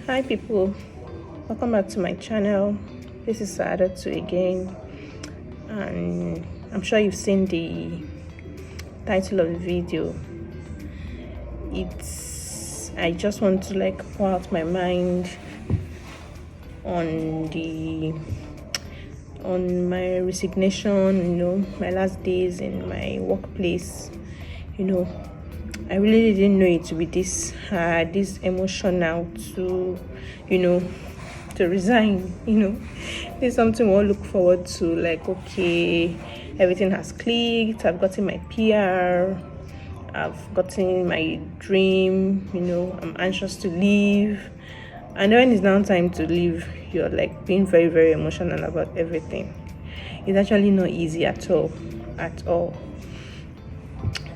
Hi people, welcome back to my channel. This is Saadatu again, and I'm sure you've seen the title of the video. I just want to pour out my mind on my resignation, my last days in my workplace. I really didn't know it to be this hard, this emotional to resign. This is something we all look forward to. Okay, everything has clicked. I've gotten my PR. I've gotten my dream. I'm anxious to leave. And when it's now time to leave, you're being very, very emotional about everything. It's actually not easy at all. At all.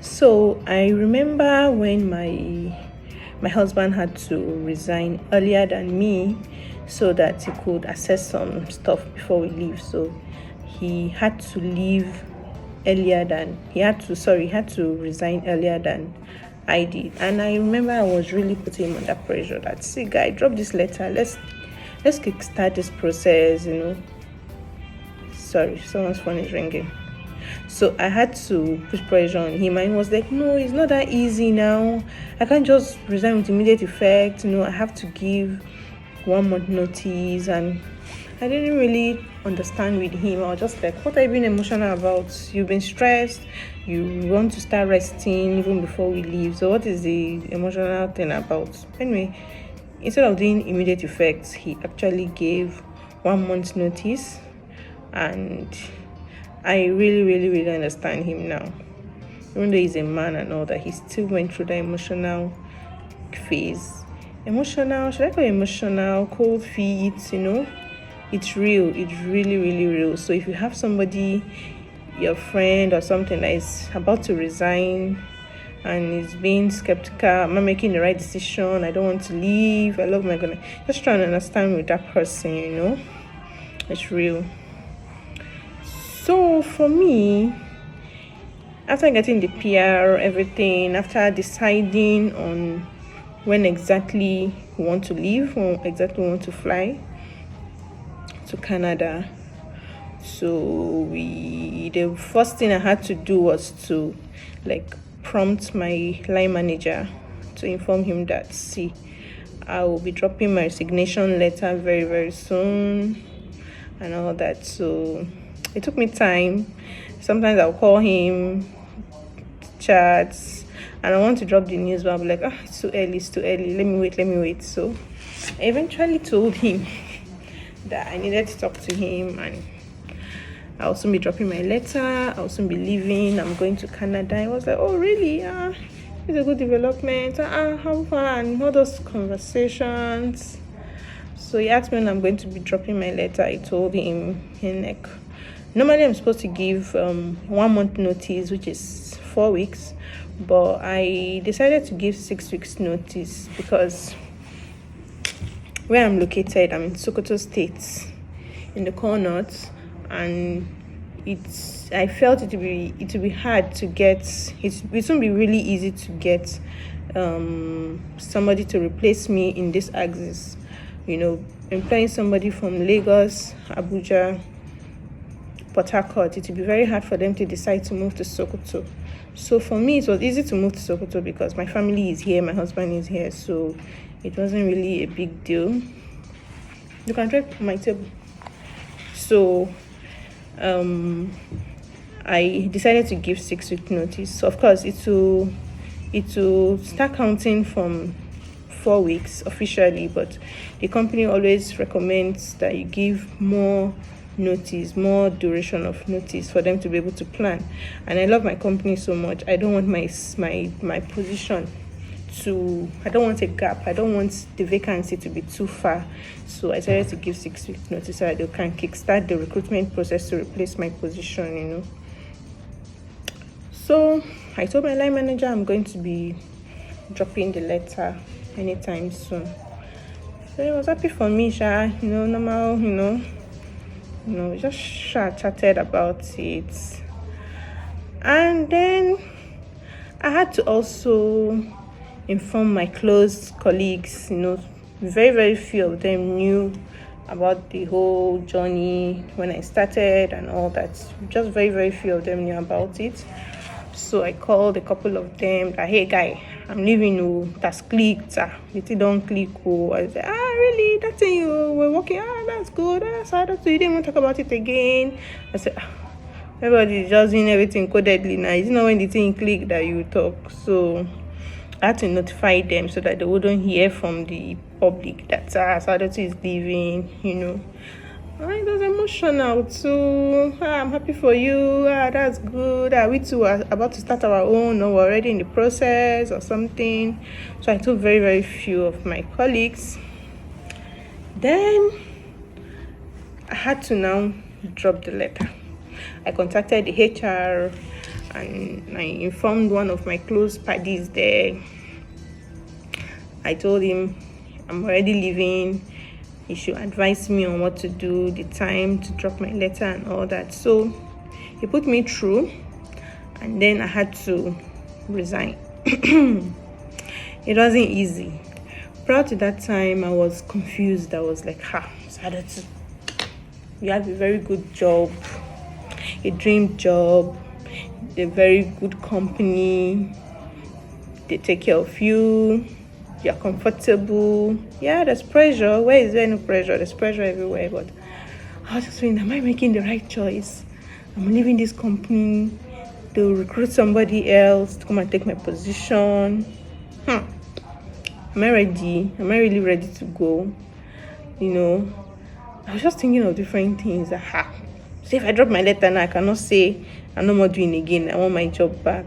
So I remember when my husband had to resign earlier than me so that he could assess some stuff before we leave. So he had to leave earlier than he had to resign earlier than I did. And I remember I was really putting him under pressure that, see guy, drop this letter, let's kickstart this process. Sorry, someone's phone is ringing. So I had to put pressure on him, and he was like, no, it's not that easy now. I can't just resign with immediate effect. I have to give 1 month notice. And I didn't really understand with him. I was just like, what are you being emotional about? You've been stressed. You want to start resting even before we leave. So what is the emotional thing about? Anyway, instead of doing immediate effects, he actually gave 1 month notice. And I really, really, really understand him now. Even though he's a man and all that, he still went through the emotional phase. Emotional, should I call it emotional, cold feet, It's real. It's really, really real. So if you have somebody, your friend or something that is about to resign and is being skeptical, am I making the right decision? I don't want to leave. I love my God. Just trying to understand with that person, It's real. So for me, after getting the PR, everything, after deciding on when exactly we want to leave, when exactly we want to fly to Canada, so the first thing I had to do was to prompt my line manager to inform him that, see, I will be dropping my resignation letter very, very soon and all that. So it took me time. Sometimes I'll call him, chats, and I want to drop the news, but I'll be like, it's too early, let me wait. So I eventually told him that I needed to talk to him, and I'll soon be dropping my letter, I'll soon be leaving, I'm going to Canada. I was like, oh really? It's a good development. How far? And all those conversations. So he asked me when I'm going to be dropping my letter. I told him, normally I'm supposed to give 1 month notice, which is 4 weeks, but I decided to give 6 weeks notice because where I'm located, I'm in Sokoto State, in the core north, and I felt it would be hard to get. It won't be really easy to get somebody to replace me in this axis. Employing somebody from Lagos, Abuja, Port Harcourt, it would be very hard for them to decide to move to Sokoto. So for me, it was easy to move to Sokoto because my family is here, my husband is here, so it wasn't really a big deal. You can try my table. So I decided to give 6 week notice. So of course it will start counting from 4 weeks officially, but the company always recommends that you give more notice, more duration of notice for them to be able to plan. And I love my company so much. I don't want my position I don't want a gap. I don't want the vacancy to be too far. So I decided to give 6 weeks notice so that they can kickstart the recruitment process to replace my position, So I told my line manager I'm going to be dropping the letter anytime soon. So it was happy for me, normal, just chatted about it. And then I had to also inform my close colleagues, Very, very few of them knew about the whole journey when I started and all that. Just very, very few of them knew about it. So I called a couple of them that, hey guy, I'm leaving you. That's clicked. It don't click. Oh, I said, really? That thing you were working? That's good. That's how you didn't want to talk about it again. I said, everybody just doing everything codedly now. It's not when the thing click that you talk. So I had to notify them so that they wouldn't hear from the public that Sadatu is leaving. It was emotional too. I'm happy for you. That's good. We too are about to start our own, or we're already in the process or something. So I told very, very few of my colleagues. Then I had to now drop the letter. I contacted the HR and I informed one of my close buddies there. I told him I'm already leaving. He should advise me on what to do, the time to drop my letter and all that. So he put me through, and then I had to resign. It wasn't easy. Prior to that time, I was confused. I was like, Sadatu, you have a very good job, a dream job, a very good company. They take care of you. You're comfortable. Yeah, there's pressure. Where is there no pressure? There's pressure everywhere. But I was just thinking, am I making the right choice? I'm leaving this company. They'll recruit somebody else to come and take my position. Am I ready? Am I really ready to go? I was just thinking of different things. So if I drop my letter now, I cannot say I'm no more doing again. I want my job back.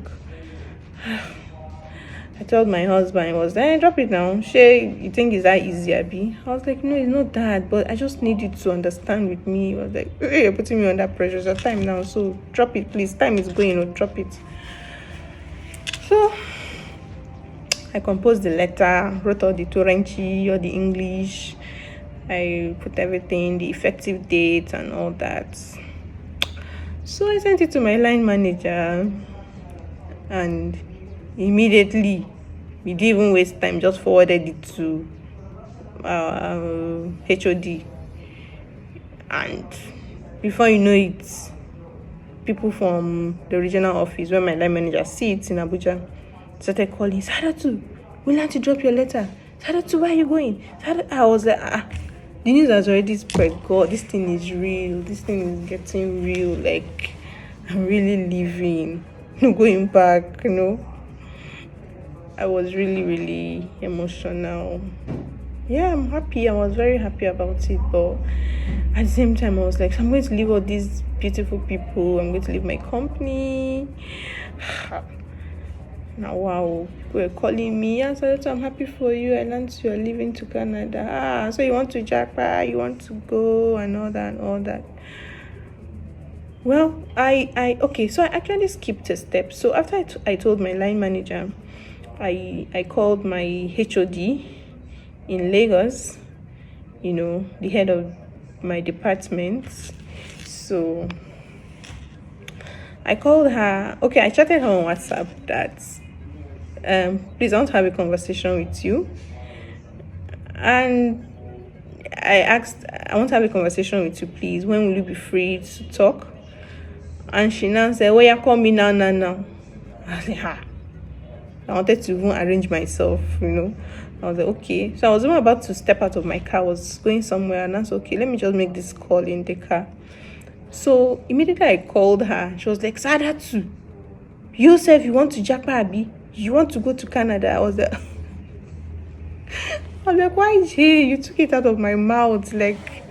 I told my husband, I was drop it now. Shay, you think it's that easy, Abby? I was like, no, it's not that, but I just need you to understand with me. I was like, hey, you're putting me under pressure. It's your time now, so drop it, please. Time is going, drop it. So I composed the letter, wrote all the Torenchi, all the English. I put everything, the effective date and all that. So I sent it to my line manager, and immediately, we didn't even waste time, just forwarded it to HOD. And before you know it, people from the regional office where my line manager sits in Abuja started calling, Sadatu, we learned to drop your letter. Sadatu, where are you going? I was like, the news has already spread. God, this thing is real. This thing is getting real. Like, I'm really leaving. No going back, I was really, really emotional. Yeah, I'm happy. I was very happy about it. But at the same time, I was like, I'm going to leave all these beautiful people. I'm going to leave my company. Now, wow, people were calling me. Yeah, so I'm happy for you. I learned you're leaving to Canada. So you want to Japa, you want to go and all that. Well, okay, so I actually skipped a step. So after I told my line manager, I called my HOD in Lagos, the head of my department. So I called her. Okay, I chatted her on WhatsApp that, please, I want to have a conversation with you. And I asked, I want to have a conversation with you, please. When will you be free to talk? And she now said, well, you call me now. I was like, I wanted to even arrange myself, I was like, okay. So I was even about to step out of my car. I was going somewhere, and I said, okay, let me just make this call in the car. So immediately I called her. She was like, Sadatu, you say if you want to Japa, Abi, you want to go to Canada. I was like, why, Jay? You took it out of my mouth. Like,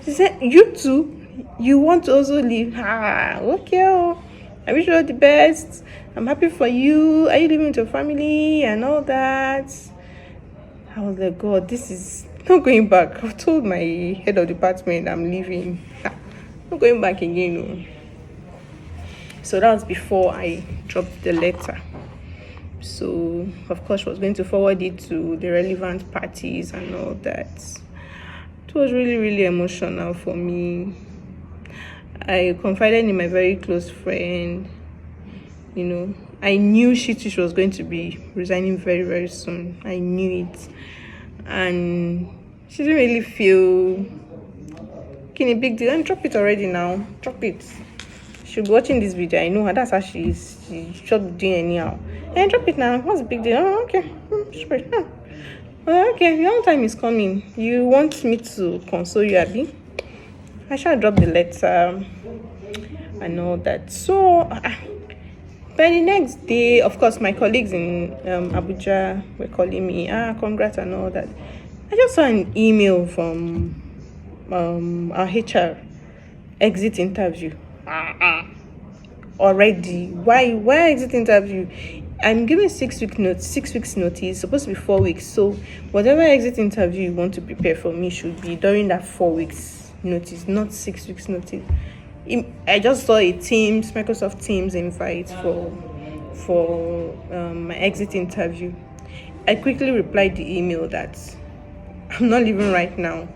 she said, you too? You want to also leave? Okay. I wish you all the best. I'm happy for you. Are you living with your family and all that? I was like, God, this is not going back. I've told my head of department I'm leaving. Not going back again. So that was before I dropped the letter. So, of course, she was going to forward it to the relevant parties and all that. It was really, really emotional for me. I confided in my very close friend. I knew she was going to be resigning very, very soon. I knew it. and she didn't really feel Kenny big deal. And drop it already now. Drop it. She'll be watching this video. I know her. That's how she is. She's just doing anyhow. And drop it now. What's the big deal? Oh, okay. Sure. Okay, your own time is coming. You want me to console you, Abby? I shall drop the letter and all that. So, by the next day, of course, my colleagues in Abuja were calling me, congrats and all that. I just saw an email from our HR exit interview. Already, why exit interview? I'm giving 6 weeks notice. 6 weeks notice, supposed to be 4 weeks. So whatever exit interview you want to prepare for me should be during that 4 weeks notice, not 6 weeks notice. I just saw a Microsoft Teams invite for my exit interview. I quickly replied the email that I'm not leaving right now.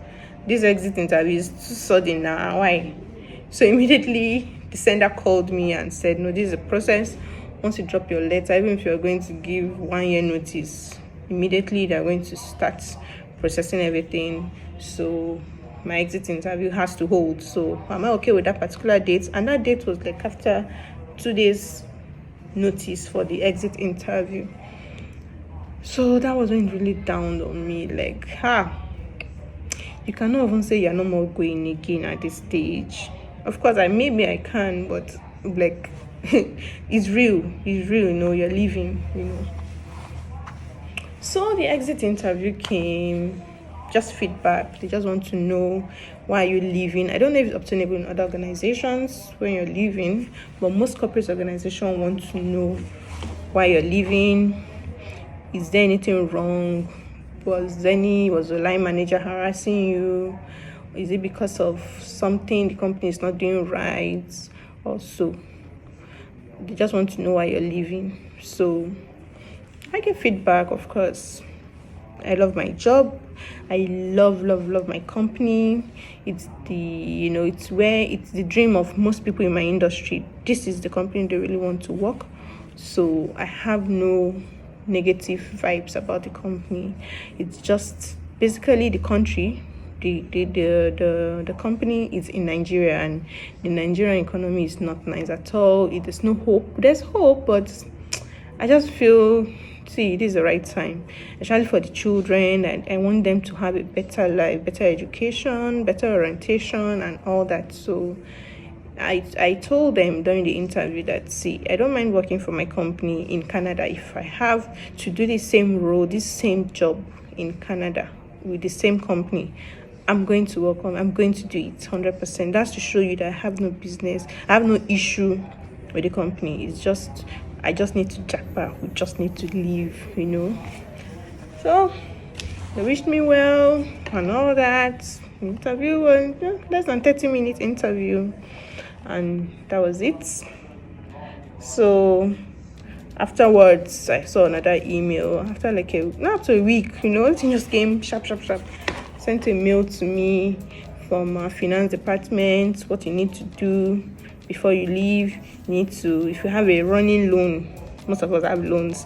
This exit interview is too sudden now. Why? So immediately the sender called me and said, no, this is a process. Once you drop your letter, even if you're going to give 1 year notice, immediately they're going to start processing everything. So my exit interview has to hold. So am I okay with that particular date? And that date was like after 2 days notice for the exit interview. So that was when it really dawned on me, like, you cannot even say you're no more going again at this stage. Of course, maybe I can, but like, it's real, you're leaving, So the exit interview came, just feedback. They just want to know why are you leaving. I don't know if it's obtainable in other organizations when you're leaving, but most corporate organizations want to know why you're leaving. Is there anything wrong? Was the line manager harassing you? Is it because of something the company is not doing right? Also, they just want to know why you're leaving. So I get feedback, of course. I love my job. I love my company. It's the dream of most people in my industry. This is the company they really want to work. So I have no negative vibes about the company. It's just basically the country. The company is in Nigeria, and the Nigerian economy is not nice at all. There's no hope. There's hope, but I just feel, this is the right time, especially for the children, and I want them to have a better life, better education, better orientation, and all that. So I told them during the interview that, I don't mind working for my company in Canada if I have to do the same role, this same job in Canada with the same company. I'm going to work on. I'm going to do it 100%. That's to show you that I have no business. I have no issue with the company. It's just, I just need to Japa. We just need to leave, So they wished me well and all that. Interview was less than 30-minute interview, and that was it. So afterwards, I saw another email after like after a week. Everything just came sharp. Sent a mail to me from our finance department. What you need to do before you leave, if you have a running loan, most of us have loans,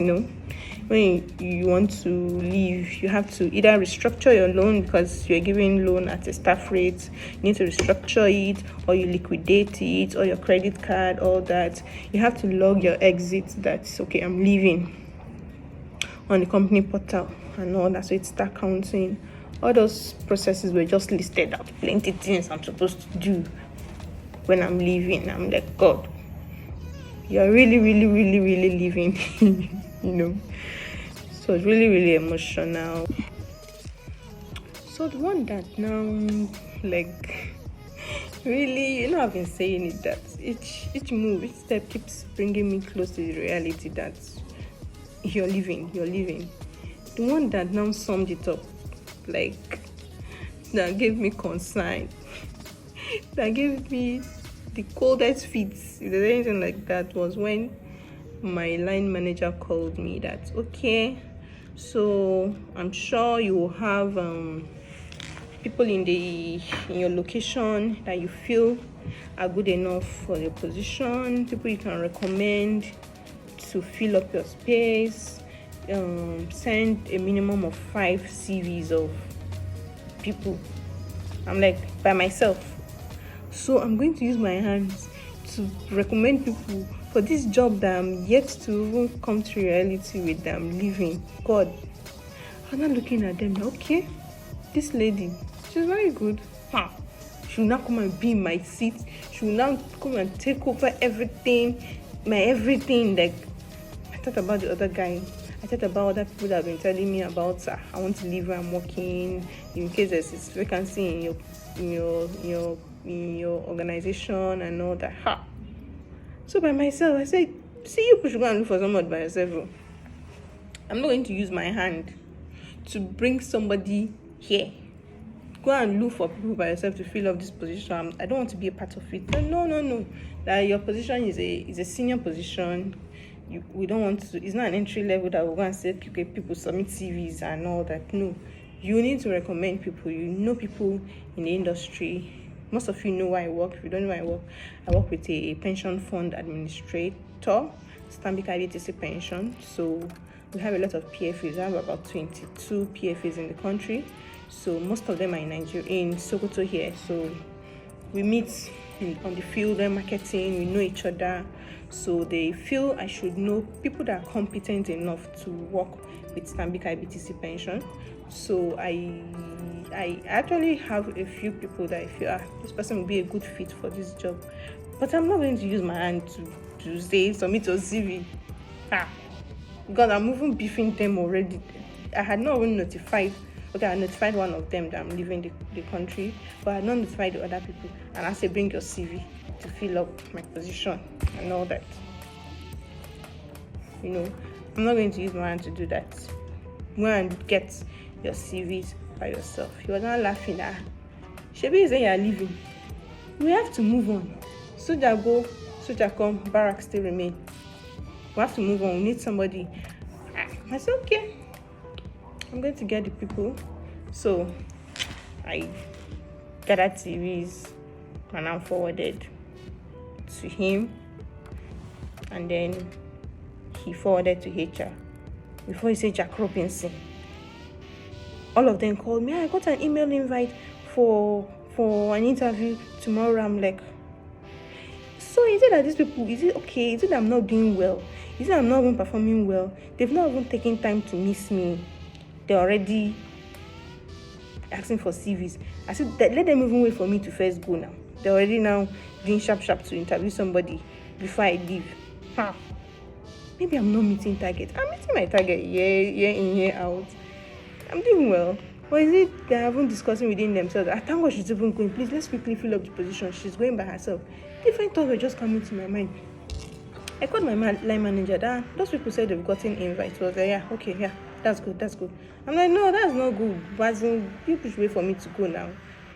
when you want to leave, you have to either restructure your loan because you're giving loan at a staff rate. You need to restructure it, or you liquidate it, or your credit card, all that. You have to log your exit, that's okay, I'm leaving, on the company portal and all that. So it start counting. All those processes were just listed out, plenty things I'm supposed to do when I'm leaving. I'm like, God, you're really leaving, So it's really emotional. So the one that now, really, I've been saying it, that each move, each step keeps bringing me close to the reality that you're leaving. The one that now summed it up, that gave me concern, that gave me the coldest feet, if there's anything like that, was when my line manager called me that, okay, so I'm sure you will have people in your location that you feel are good enough for your position, people you can recommend to fill up your space. send a minimum of 5 CVs of people. I'm like by myself. So I'm going to use my hands to recommend people for this job that I'm yet to even come to reality with, that I'm leaving. God, I'm not looking at them. Okay, this lady, she's very good. She will now come and be in my seat. She will now come and take over everything, my everything. Like, I thought about the other guy. I thought about other people that have been telling me about I want to leave where I'm working in case there's this vacancy in your organization and all that. So by myself, I said, see, you should go and look for someone by yourself. I'm not going to use my hand to bring somebody here. Go and look for people by yourself to fill up this position. I don't want to be a part of it. No. That your position is a senior position. We don't want to. It's not an entry level that we're going to say, okay, people submit CVs and all that. No, you need to recommend people. You know people in the industry. Most of you know where I work. If you don't know where I work with a pension fund administrator, Stanbic IBTC Pension. So we have a lot of PFAs. We have about 22 PFAs in the country. So most of them are in Nigeria, in Sokoto here. So we meet on the field and marketing. We know each other. So they feel I should know people that are competent enough to work with Stanbic IBTC Pension. So I actually have a few people that I feel this person will be a good fit for this job. But I'm not going to use my hand to say submit your CV. God, I'm even beefing them already. I had not even notified. Okay, I notified one of them that I'm leaving the country, but I had not notified the other people. And I said, bring your CV to fill up my position and all that. I'm not going to use my hand to do that. Go and get your CVs by yourself. You were not laughing at Shebi is saying you're leaving. We have to move on. Soldier go, soldier come, barracks still remain. We have to move on. We need somebody. I said, okay, I'm going to get the people. So I gathered CVs and I forwarded to him, and then he forwarded to HR. Before he said Jack Robinson, all of them called me. I got an email invite for an interview tomorrow. I'm like, so is it that these people, is it okay? Is it that I'm not doing well? Is it that I'm not even performing well? They've not even taken time to miss me. They're already asking for CVs. I said, let them even wait for me to first go now. They're already now doing sharp to interview somebody before I leave. Maybe I'm not meeting target. I'm meeting my target year in, year out. I'm doing well. Or is it they haven't discussing within themselves? I thank God she's even going. Please, let's quickly fill up the position. She's going by herself. Different thoughts were just coming to my mind. I called my line manager. Those people said they've gotten invites. So I was like, yeah, okay, yeah, that's good. I'm like, no, that's not good. But people should wait for me to go now.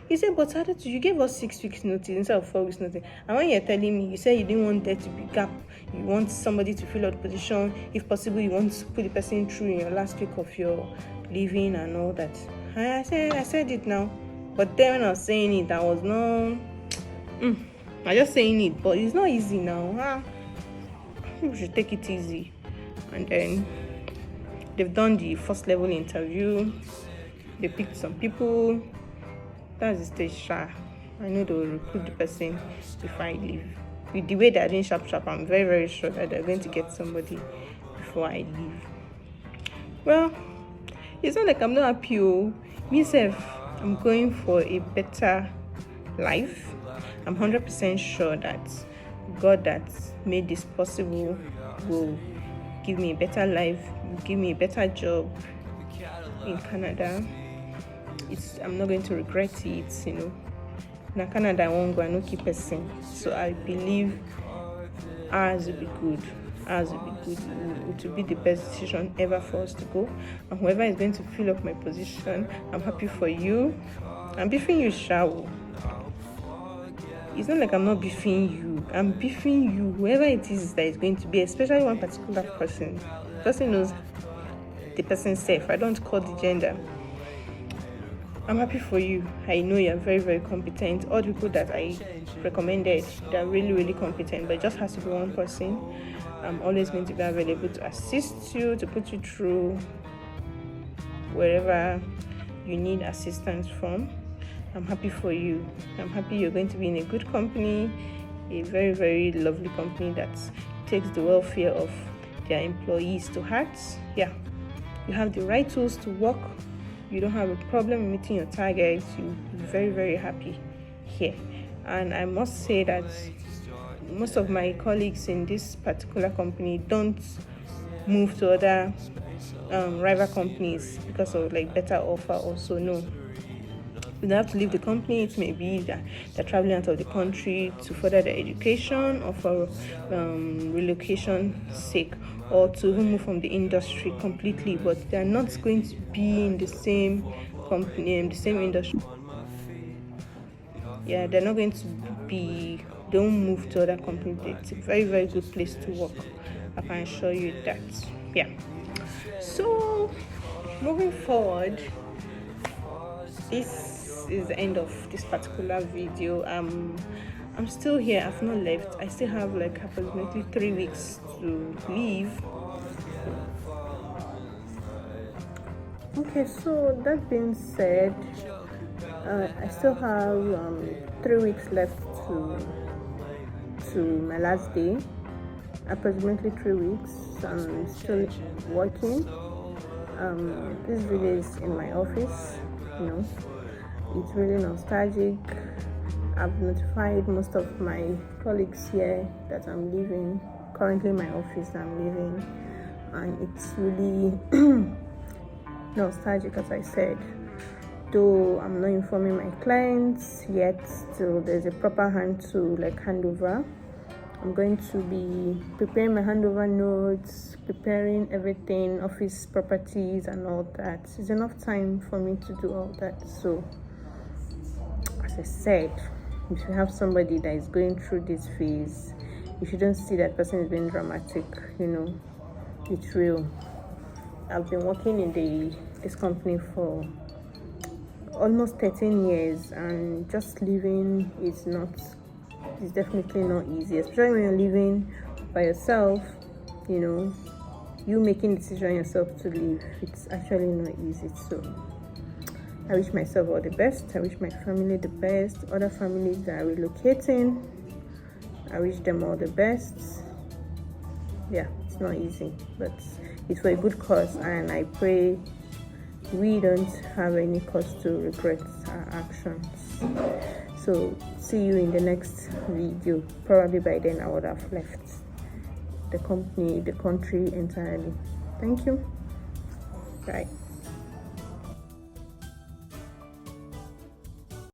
He said, but you gave us 6 weeks notice instead of 4 weeks notice. And when you're telling me, you said you didn't want there to be gap. You want somebody to fill out the position. If possible, you want to put the person through in your last week of your leaving and all that. I said it now. But then when I was saying it, I was no... I'm just saying it, but it's not easy now. People should take it easy. And then they've done the first level interview. They picked some people. That's the stage. I know they will recruit the person before I leave. With the way they're doing sharp, I'm very, very sure that they're going to get somebody before I leave. Well, it's not like I'm not happy. Myself, I'm going for a better life. I'm 100% sure that God that made this possible will give me a better life, will give me a better job in Canada. I'm not going to regret it, In Canada, I won't go and not keep person. So I believe ours will be good. It will be the best decision ever for us to go. And whoever is going to fill up my position, I'm happy for you. I'm beefing you, Shao. It's not like I'm not beefing you. I'm beefing you. Whoever it is that is going to be, especially one particular person. The person knows the person's self. I don't call the gender. I'm happy for you. I know you're very, very competent. All the people that I recommended, they're really, really competent, but it just has to be one person. I'm always going to be available to assist you, to put you through wherever you need assistance from. I'm happy for you. I'm happy you're going to be in a good company, a very, very lovely company that takes the welfare of their employees to heart. Yeah, you have the right tools to work. You don't have a problem meeting your targets. You'll be very, very happy here. And I must say that most of my colleagues in this particular company don't move to other rival companies because of like better offer. Also, no, you don't have to leave the company. It may be that they're traveling out of the country to further their education or for relocation sake, or to move from the industry completely, but they're not going to be in the same company, in the same industry. Yeah, they're not going to be, don't move to other companies. It's a very, very good place to work. I can assure you that. Yeah. So, moving forward, this is the end of this particular video. I'm still here. I've not left. I still have like approximately 3 weeks to leave. Okay, so that being said, I still have 3 weeks left to my last day. Approximately 3 weeks. I'm still working. This video is in my office. It's really nostalgic. I've notified most of my colleagues here that I'm leaving. Currently, my office, I'm leaving, and it's really nostalgic, as I said. Though I'm not informing my clients yet, still there's a proper hand to like handover. I'm going to be preparing my handover notes, preparing everything, office properties and all that. It's enough time for me to do all that. So, as I said, if you have somebody that is going through this phase, if you don't see that person is being dramatic, it's real. I've been working in this company for almost 13 years, and just leaving is definitely not easy, especially when you're living by yourself. You making decision yourself to leave, it's actually not easy. So I wish myself all the best. I wish my family the best. Other families that are relocating, I wish them all the best. Yeah, it's not easy, but it's for a good cause, and I pray we don't have any cause to regret our actions. So see you in the next video. Probably by then I would have left the company, the country entirely. Thank you. Bye.